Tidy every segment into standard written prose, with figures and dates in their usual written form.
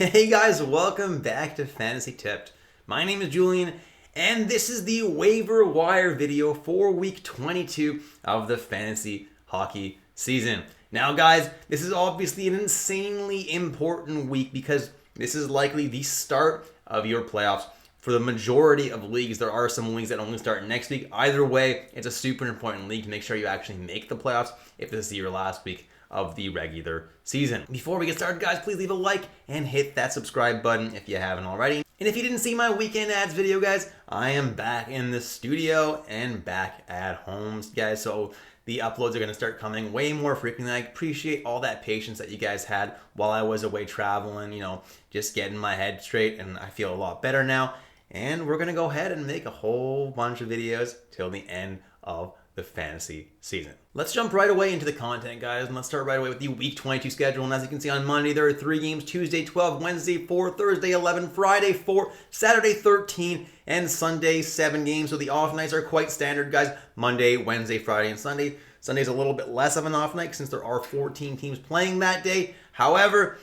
Hey guys, welcome back to Fantasy Tipped. My name is Julian, and this is the waiver wire video for week 22 of the fantasy hockey season. Now guys, this is obviously an insanely important week because this is likely the start of your playoffs. For the majority of leagues, there are some leagues that only start next week. Either way, it's a super important league to make sure you actually make the playoffs if this is your last week of the regular season. Before we get started, guys, please leave a like and hit that subscribe button if you haven't already. And if you didn't see my weekend ads video, guys, I am back in the studio and back at home, guys. So the uploads are going to start coming way more frequently. I appreciate all that patience that you guys had while I was away traveling, just getting my head straight, and I feel a lot better now. And we're going to go ahead and make a whole bunch of videos till the end of the fantasy season. Let's jump right away into the content, guys, and let's start right away with the week 22 schedule. And as you can see on Monday, there are 3 games: Tuesday 12, Wednesday 4, Thursday 11, Friday 4, Saturday 13, and Sunday 7 games. So the off nights are quite standard, guys. Monday, Wednesday, Friday, and Sunday. Sunday's a little bit less of an off night since there are 14 teams playing that day. However,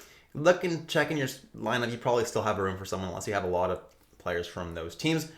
checking your lineup, you probably still have room for someone unless you have a lot of players from those teams.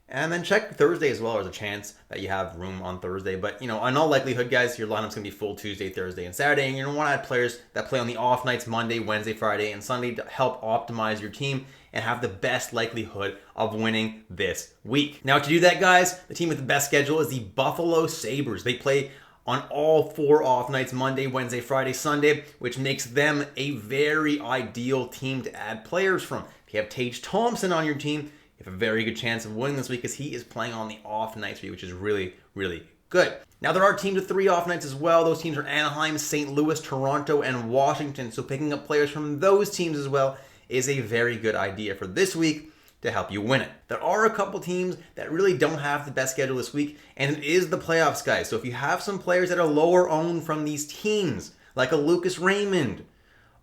And then check Thursday as well. There's a chance that you have room on Thursday. But, in all likelihood, guys, your lineup's going to be full Tuesday, Thursday, and Saturday. And you're going to want to add players that play on the off nights, Monday, Wednesday, Friday, and Sunday to help optimize your team and have the best likelihood of winning this week. Now, to do that, guys, the team with the best schedule is the Buffalo Sabres. They play on all 4 off nights, Monday, Wednesday, Friday, Sunday, which makes them a very ideal team to add players from. If you have Tage Thompson on your team, you have a very good chance of winning this week because he is playing on the off nights for you, which is really, really good. Now, there are teams with 3 off nights as well. Those teams are Anaheim, St. Louis, Toronto, and Washington. So picking up players from those teams as well is a very good idea for this week to help you win it. There are a couple teams that really don't have the best schedule this week, and it is the playoffs, guys. So if you have some players that are lower owned from these teams, like a Lucas Raymond,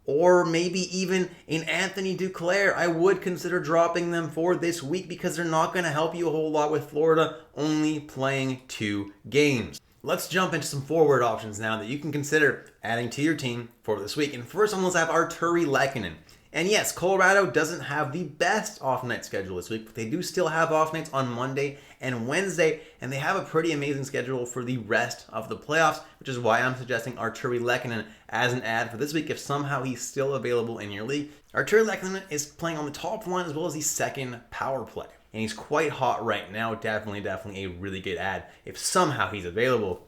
or maybe even an Anthony Duclair, I would consider dropping them for this week because they're not going to help you a whole lot with Florida only playing 2 games. Let's jump into some forward options now that you can consider adding to your team for this week. And first on, let's have Arturi Lehkonen. And yes, Colorado doesn't have the best off-night schedule this week, but they do still have off-nights on Monday and Wednesday, and they have a pretty amazing schedule for the rest of the playoffs, which is why I'm suggesting Arturi Lehkonen as an ad for this week if somehow he's still available in your league. Arturi Lehkonen is playing on the top line as well as the second power play, and he's quite hot right now. Definitely a really good ad if somehow he's available.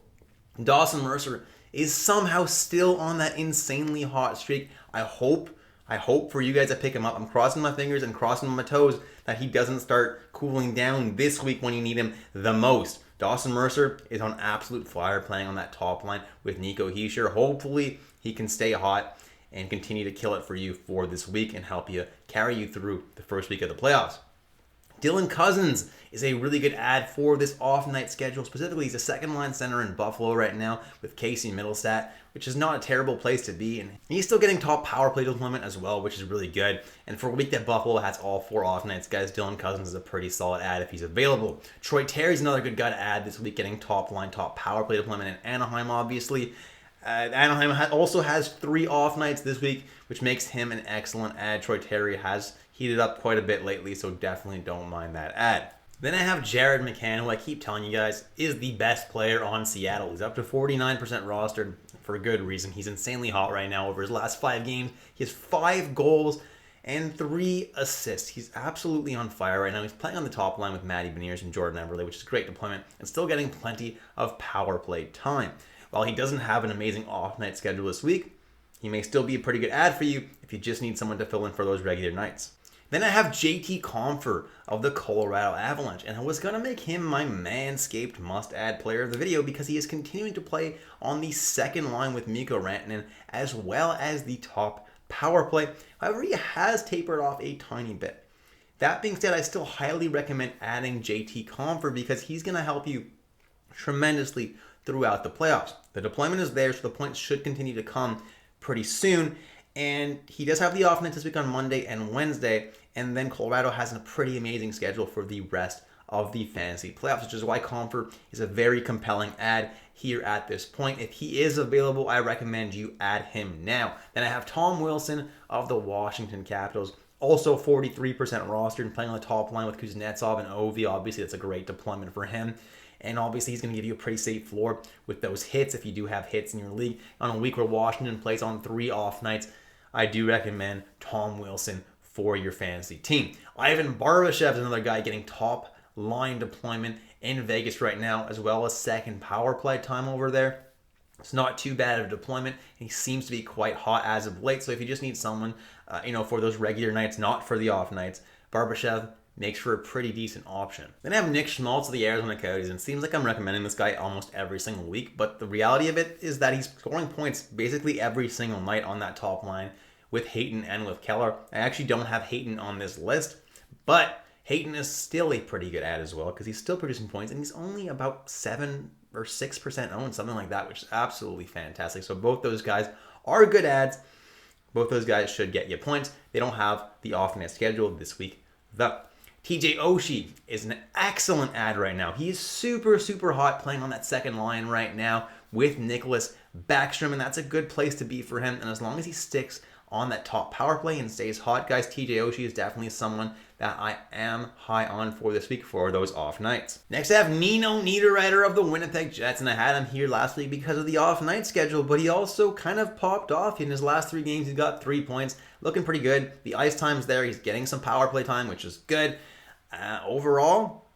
Dawson Mercer is somehow still on that insanely hot streak. I hope for you guys to pick him up. I'm crossing my fingers and crossing my toes that he doesn't start cooling down this week when you need him the most. Dawson Mercer is on absolute fire playing on that top line with Nico Hischier. Hopefully he can stay hot and continue to kill it for you for this week and help you carry you through the first week of the playoffs. Dylan Cousins is a really good ad for this off-night schedule. Specifically, he's a second-line center in Buffalo right now with Casey Middlestat, which is not a terrible place to be. And he's still getting top power play deployment as well, which is really good. And for a week that Buffalo has all 4 off-nights, guys, Dylan Cousins is a pretty solid ad if he's available. Troy Terry's another good guy to add this week, getting top-line, top power play deployment in Anaheim, obviously. Anaheim also has 3 off nights this week, which makes him an excellent ad. Troy Terry has heated up quite a bit lately, so definitely don't mind that ad. Then I have Jared McCann, who I keep telling you guys is the best player on Seattle. He's up to 49% rostered for a good reason. He's insanely hot right now. Over his last 5 games, he has 5 goals and 3 assists. He's absolutely on fire right now. He's playing on the top line with Matty Beniers and Jordan Eberle, which is great deployment, and still getting plenty of power play time. While he doesn't have an amazing off-night schedule this week, he may still be a pretty good ad for you if you just need someone to fill in for those regular nights. Then I have JT Compher of the Colorado Avalanche, and I was going to make him my Manscaped must-add player of the video because he is continuing to play on the second line with Mikko Rantanen as well as the top power play. However, he has tapered off a tiny bit. That being said, I still highly recommend adding JT Compher because he's going to help you tremendously throughout the playoffs. The deployment is there, so the points should continue to come pretty soon. And he does have the off night this week on Monday and Wednesday, and then Colorado has a pretty amazing schedule for the rest of the fantasy playoffs, which is why Comfort is a very compelling ad here at this point. If he is available, I recommend you add him now. Then I have Tom Wilson of the Washington Capitals, also 43% rostered and playing on the top line with Kuznetsov and Ovi. Obviously, that's a great deployment for him. And obviously, he's going to give you a pretty safe floor with those hits if you do have hits in your league. On a week where Washington plays on 3 off nights, I do recommend Tom Wilson for your fantasy team. Ivan Barbashev is another guy getting top line deployment in Vegas right now, as well as second power play time over there. It's not too bad of a deployment. He seems to be quite hot as of late. So if you just need someone, for those regular nights, not for the off nights, Barbashev makes for a pretty decent option. Then I have Nick Schmaltz of the Arizona Coyotes, and it seems like I'm recommending this guy almost every single week, but the reality of it is that he's scoring points basically every single night on that top line with Hayton and with Keller. I actually don't have Hayton on this list, but Hayton is still a pretty good ad as well because he's still producing points, and he's only about 7 or 6% owned, something like that, which is absolutely fantastic. So both those guys are good ads. Both those guys should get you points. They don't have the off-night schedule this week, though. TJ Oshie is an excellent ad right now. He is super, super hot playing on that second line right now with Nicholas Backstrom, and that's a good place to be for him. And as long as he sticks on that top power play and stays hot, guys, TJ Oshie is definitely someone that I am high on for this week for those off nights. Next, I have Nino Niederreiter of the Winnipeg Jets, and I had him here last week because of the off night schedule, but he also kind of popped off in his last 3 games. He's got 3 points, looking pretty good. The ice time's there. He's getting some power play time, which is good. Overall,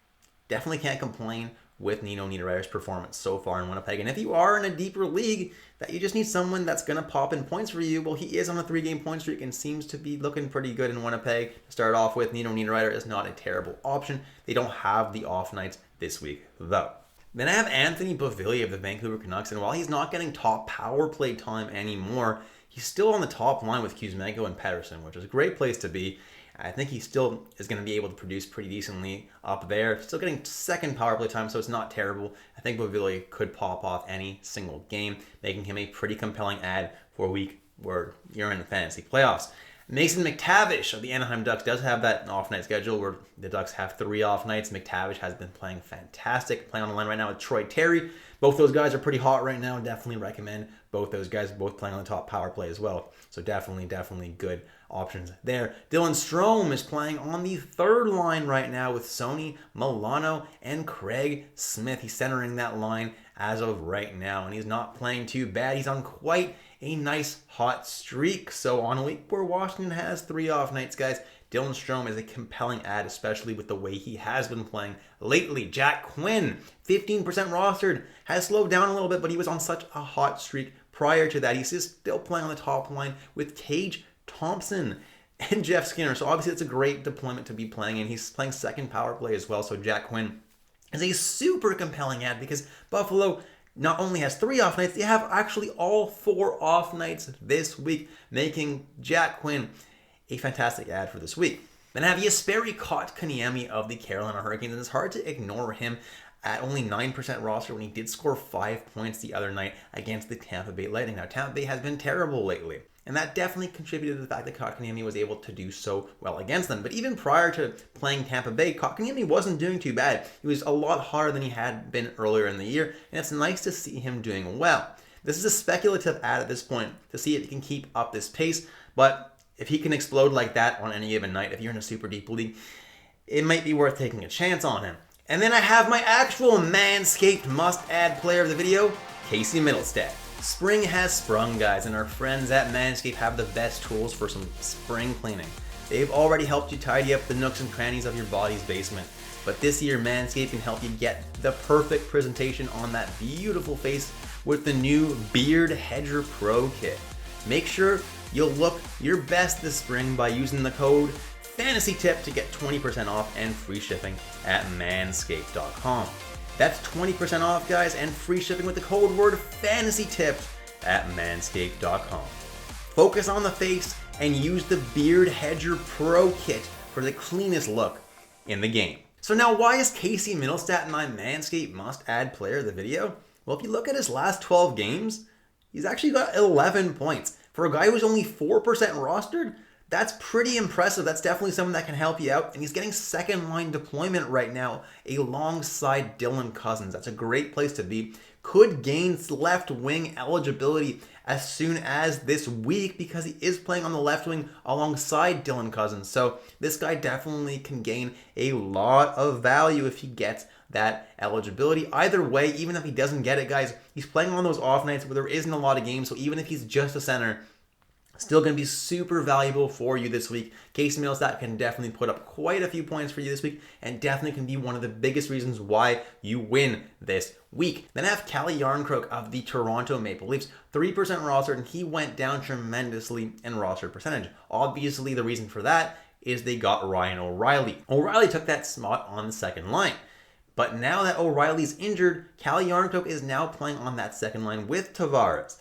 definitely can't complain with Nino Niederreiter's performance so far in Winnipeg. And if you are in a deeper league that you just need someone that's going to pop in points for you, well, he is on a 3-game point streak and seems to be looking pretty good in Winnipeg. To start off with, Nino Niederreiter is not a terrible option. They don't have the off nights this week, though. Then I have Anthony Beauvillier of the Vancouver Canucks, and while he's not getting top power play time anymore, he's still on the top line with Kuzmenko and Pettersson, which is a great place to be. I think he still is going to be able to produce pretty decently up there. Still getting second power play time, so it's not terrible. I think Beauvillier could pop off any single game, making him a pretty compelling ad for a week where you're in the fantasy playoffs. Mason McTavish of the Anaheim Ducks does have that off-night schedule where the Ducks have 3 off nights. McTavish has been playing fantastic, playing on the line right now with Troy Terry. Both those guys are pretty hot right now. Definitely recommend both those guys, both playing on the top power play as well. So definitely good options there. Dylan Strome is playing on the 3rd line right now with Sonny Milano and Craig Smith. He's centering that line as of right now, and he's not playing too bad. He's on quite a nice hot streak. So on a week where Washington has 3 off nights, guys, Dylan Strome is a compelling ad, especially with the way he has been playing lately. Jack Quinn, 15% rostered, has slowed down a little bit, but he was on such a hot streak prior to that. He's still playing on the top line with Tage Thompson and Jeff Skinner. So obviously it's a great deployment to be playing, and he's playing second power play as well. So Jack Quinn is a super compelling ad because Buffalo not only has 3 off nights, they have actually all 4 off nights this week, making Jack Quinn a fantastic ad for this week. Then I have Jesperi Kotkaniemi of the Carolina Hurricanes, and it's hard to ignore him at only 9% roster when he did score 5 points the other night against the Tampa Bay Lightning. Now, Tampa Bay has been terrible lately, and that definitely contributed to the fact that Kotkaniemi was able to do so well against them. But even prior to playing Tampa Bay, Kotkaniemi wasn't doing too bad. He was a lot hotter than he had been earlier in the year, and it's nice to see him doing well. This is a speculative ad at this point to see if he can keep up this pace, but if he can explode like that on any given night, if you're in a super deep league, it might be worth taking a chance on him. And then I have my actual Manscaped must-add player of the video, Casey Middlestat. Spring has sprung, guys, and our friends at Manscaped have the best tools for some spring cleaning. They've already helped you tidy up the nooks and crannies of your body's basement. But this year, Manscaped can help you get the perfect presentation on that beautiful face with the new Beard Hedger Pro Kit. Make sure you'll look your best this spring by using the code FANTASYTIP to get 20% off and free shipping at manscaped.com. That's 20% off, guys, and free shipping with the code word FANTASYTIP at manscaped.com. Focus on the face and use the Beard Hedger Pro Kit for the cleanest look in the game. So now, why is Casey Middlestat my Manscaped must-add player of the video? Well, if you look at his last 12 games, he's actually got 11 points. For a guy who's only 4% rostered, That's pretty impressive. That's definitely someone that can help you out. And he's getting second line deployment right now alongside Dylan Cousins. That's a great place to be. Could gain left wing eligibility as soon as this week because he is playing on the left wing alongside Dylan Cousins. So this guy definitely can gain a lot of value if he gets that eligibility. Either way, even if he doesn't get it, guys, he's playing on those off nights where there isn't a lot of games. So even if he's just a center, still going to be super valuable for you this week. Casey Mittelstadt can definitely put up quite a few points for you this week and definitely can be one of the biggest reasons why you win this week. Then I have Calle Jarnkrok of the Toronto Maple Leafs, 3% rostered, and he went down tremendously in roster percentage. Obviously, the reason for that is they got Ryan O'Reilly. O'Reilly took that spot on the second line. But now that O'Reilly's injured, Calle Jarnkrok is now playing on that second line with Tavares.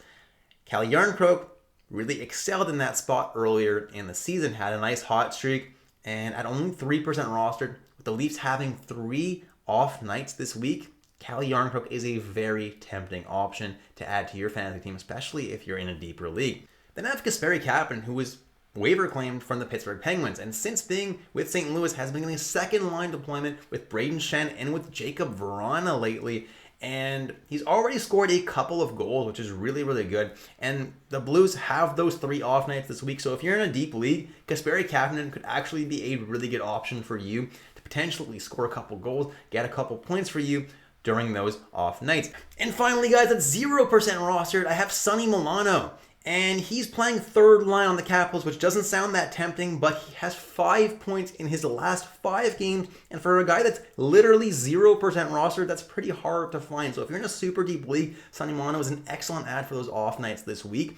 Calle Jarnkrok really excelled in that spot earlier in the season, had a nice hot streak, and at only 3% rostered, with the Leafs having 3 off nights this week, Calle Jarnkrok is a very tempting option to add to your fantasy team, especially if you're in a deeper league. Then I have Kasperi Kapanen, who was waiver claimed from the Pittsburgh Penguins, and since being with St. Louis has been getting second line deployment with Braden Shen and with Jacob Vrana lately. And he's already scored a couple of goals, which is really, really good. And the Blues have those 3 off nights this week. So if you're in a deep league, Kasperi Kapanen could actually be a really good option for you to potentially score a couple goals, get a couple points for you during those off nights. And finally, guys, at 0% rostered, I have Sonny Milano. And he's playing third line on the Capitals, which doesn't sound that tempting, but he has 5 points in his last 5 games. And for a guy that's literally 0% rostered, that's pretty hard to find. So if you're in a super deep league, Sonny Milano is an excellent add for those off nights this week.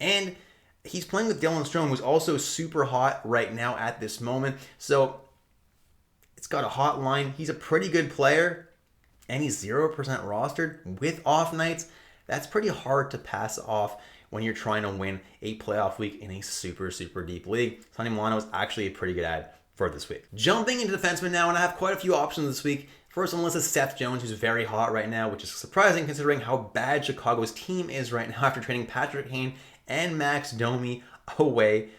And he's playing with Dylan Strome, who's also super hot right now at this moment. So it's got a hot line. He's a pretty good player, and he's 0% rostered with off nights. That's pretty hard to pass off when you're trying to win a playoff week in a super, super deep league. Sonny Milano is actually a pretty good add for this week. Jumping into defensemen now, and I have quite a few options this week. First on the list is Seth Jones, who's very hot right now, which is surprising considering how bad Chicago's team is right now after trading Patrick Kane and Max Domi away.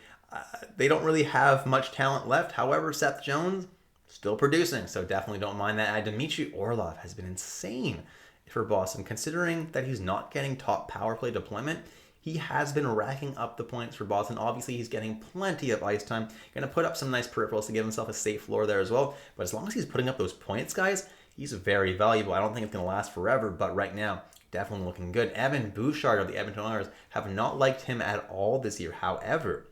They don't really have much talent left. However, Seth Jones still producing, so definitely don't mind that add. Dmitry Orlov has been insane for Boston, considering that he's not getting top power play deployment. He has been racking up the points for Boston. Obviously, he's getting plenty of ice time. Going to put up some nice peripherals to give himself a safe floor there as well. But as long as he's putting up those points, guys, he's very valuable. I don't think it's going to last forever, but right now, definitely looking good. Evan Bouchard of the Edmonton Oilers have not liked him at all this year. However,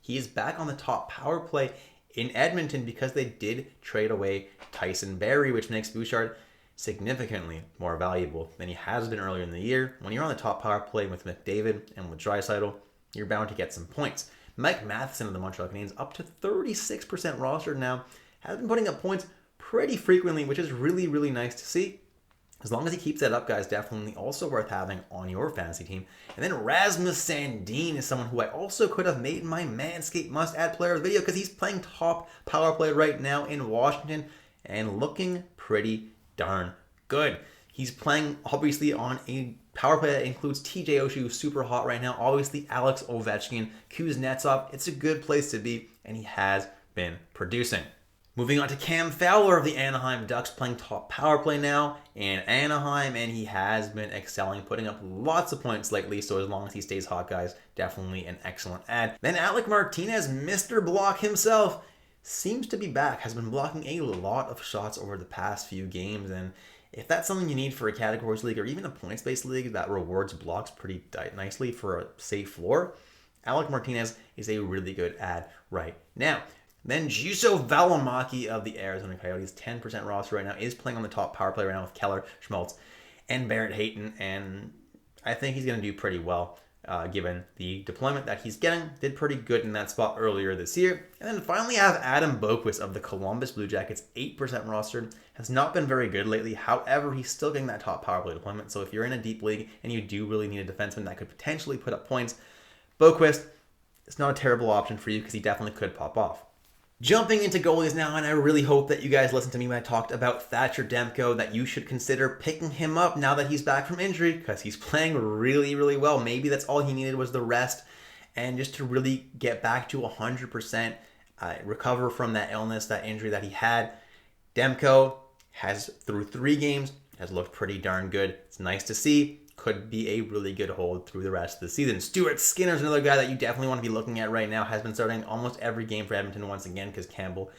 he is back on the top power play in Edmonton because they did trade away Tyson Barrie, which makes Bouchard significantly more valuable than he has been earlier in the year. When you're on the top power play with McDavid and with Draisaitl, you're bound to get some points. Mike Matheson of the Montreal Canadiens, up to 36% rostered now, has been putting up points pretty frequently, which is really, really nice to see. As long as he keeps that up, guys, definitely also worth having on your fantasy team. And then Rasmus Sandin is someone who I also could have made my Manscaped must-add player of the video because he's playing top power play right now in Washington and looking pretty darn good. He's playing obviously on a power play that includes TJ Oshie, who's super hot right now. Obviously Alex Ovechkin, Kuznetsov. It's a good place to be, and he has been producing. Moving on to Cam Fowler of the Anaheim Ducks, playing top power play now in Anaheim, and he has been excelling, putting up lots of points lately. So as long as he stays hot, guys, definitely an excellent add. Then Alec Martinez, Mr. Block himself, seems to be back, has been blocking a lot of shots over the past few games, and if that's something you need for a categories league or even a points-based league that rewards blocks pretty nicely for a safe floor, Alec Martinez is a really good add right now. Then Juuso Valimaki of the Arizona Coyotes, 10% roster right now, is playing on the top power play right now with Keller, Schmaltz, and Barrett Hayton, and I think he's going to do pretty well. Given the deployment that he's getting, did pretty good in that spot earlier this year. And then finally I have Adam Boquist of the Columbus Blue Jackets, 8% rostered. Has not been very good lately. However, he's still getting that top power play deployment. So if you're in a deep league and you do really need a defenseman that could potentially put up points, Boquist is not a terrible option for you because he definitely could pop off. Jumping into goalies now, and I really hope that you guys listened to me when I talked about Thatcher Demko, that you should consider picking him up now that he's back from injury, because he's playing really, really well. Maybe that's all he needed was the rest, and just to really get back to 100%, recover from that illness, that injury that he had. Demko has, through 3 games, has looked pretty darn good. It's nice to see. Could be a really good hold through the rest of the season. Stuart Skinner's another guy that you definitely want to be looking at right now. Has been starting almost every game for Edmonton once again because Campbell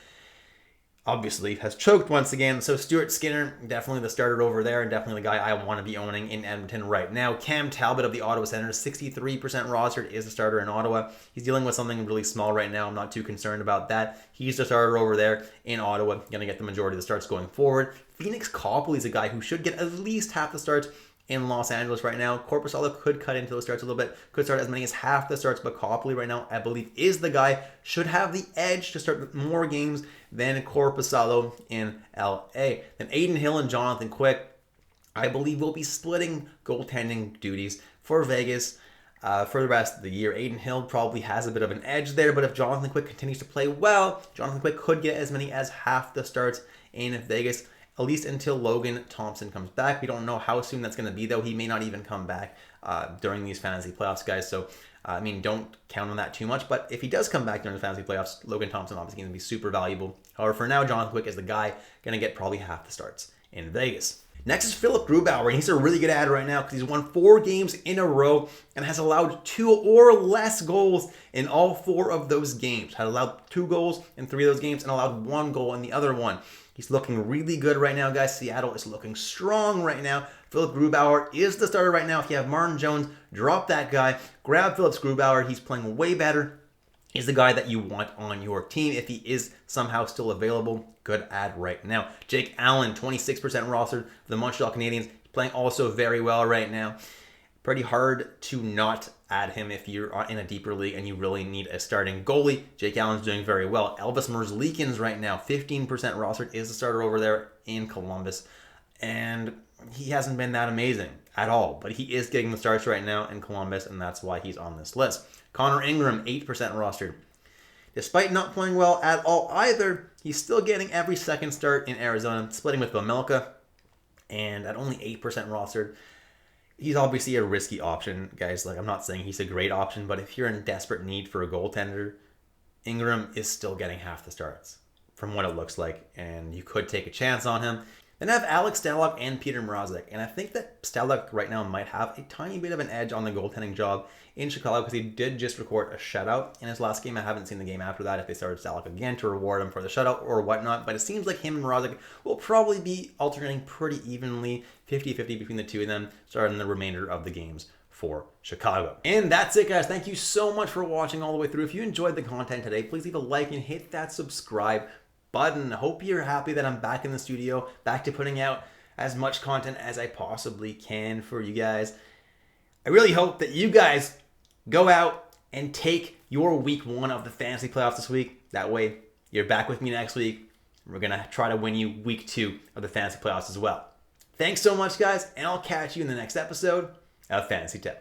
obviously has choked once again. So Stuart Skinner, definitely the starter over there, and definitely the guy I want to be owning in Edmonton right now. Cam Talbot of the Ottawa Senators, 63% rostered, is the starter in Ottawa. He's dealing with something really small right now. I'm not too concerned about that. He's the starter over there in Ottawa, going to get the majority of the starts going forward. Phoenix Copley is a guy who should get at least half the starts in Los Angeles right now. Korpisalo could cut into the starts a little bit, could start as many as half the starts, but Copley right now, I believe, is the guy, should have the edge to start more games than Korpisalo in LA. Then Aiden Hill and Jonathan Quick, I believe, will be splitting goaltending duties for Vegas for the rest of the year. Aiden Hill probably has a bit of an edge there, but if Jonathan Quick continues to play well, Jonathan Quick could get as many as half the starts in Vegas, at least until Logan Thompson comes back. We don't know how soon that's going to be, though. He may not even come back during these fantasy playoffs, guys. So, don't count on that too much. But if he does come back during the fantasy playoffs, Logan Thompson obviously going to be super valuable. However, for now, Jonathan Quick is the guy going to get probably half the starts in Vegas. Next is Philip Grubauer, and he's a really good ad right now because he's won 4 games in a row and has allowed 2 or less goals in all 4 of those games. Had allowed 2 goals in 3 of those games and allowed 1 goal in the other one. He's looking really good right now, guys. Seattle is looking strong right now. Philip Grubauer is the starter right now. If you have Martin Jones, drop that guy. Grab Phillips Grubauer. He's playing way better. He's the guy that you want on your team if he is somehow still available. Good ad right now. Jake Allen, 26% rostered for the Montreal Canadiens. Playing also very well right now. Pretty hard to not add him if you're in a deeper league and you really need a starting goalie. Jake Allen's doing very well. Elvis Merzlikins right now, 15% rostered, is the starter over there in Columbus. And he hasn't been that amazing at all, but he is getting the starts right now in Columbus, and that's why he's on this list. Connor Ingram, 8% rostered. Despite not playing well at all either, he's still getting every second start in Arizona, splitting with Vejmelka, and at only 8% rostered. He's obviously a risky option, guys. Like, I'm not saying he's a great option, but if you're in desperate need for a goaltender, Ingram is still getting half the starts from what it looks like, and you could take a chance on him. Then I have Alex Stalock and Peter Mrazek, and I think that Stalock right now might have a tiny bit of an edge on the goaltending job in Chicago because he did just record a shutout in his last game. I haven't seen the game after that if they started Stalock again to reward him for the shutout or whatnot, but it seems like him and Mrazek will probably be alternating pretty evenly, 50-50 between the two of them, starting the remainder of the games for Chicago. And that's it, guys. Thank you so much for watching all the way through. If you enjoyed the content today, please leave a like and hit that subscribe button. Hope you're happy that I'm back in the studio, back to putting out as much content as I possibly can for you guys. I really hope that you guys go out and take your week 1 of the fantasy playoffs this week. That way, you're back with me next week. We're going to try to win you week 2 of the fantasy playoffs as well. Thanks so much, guys, and I'll catch you in the next episode of Fantasy Tipped.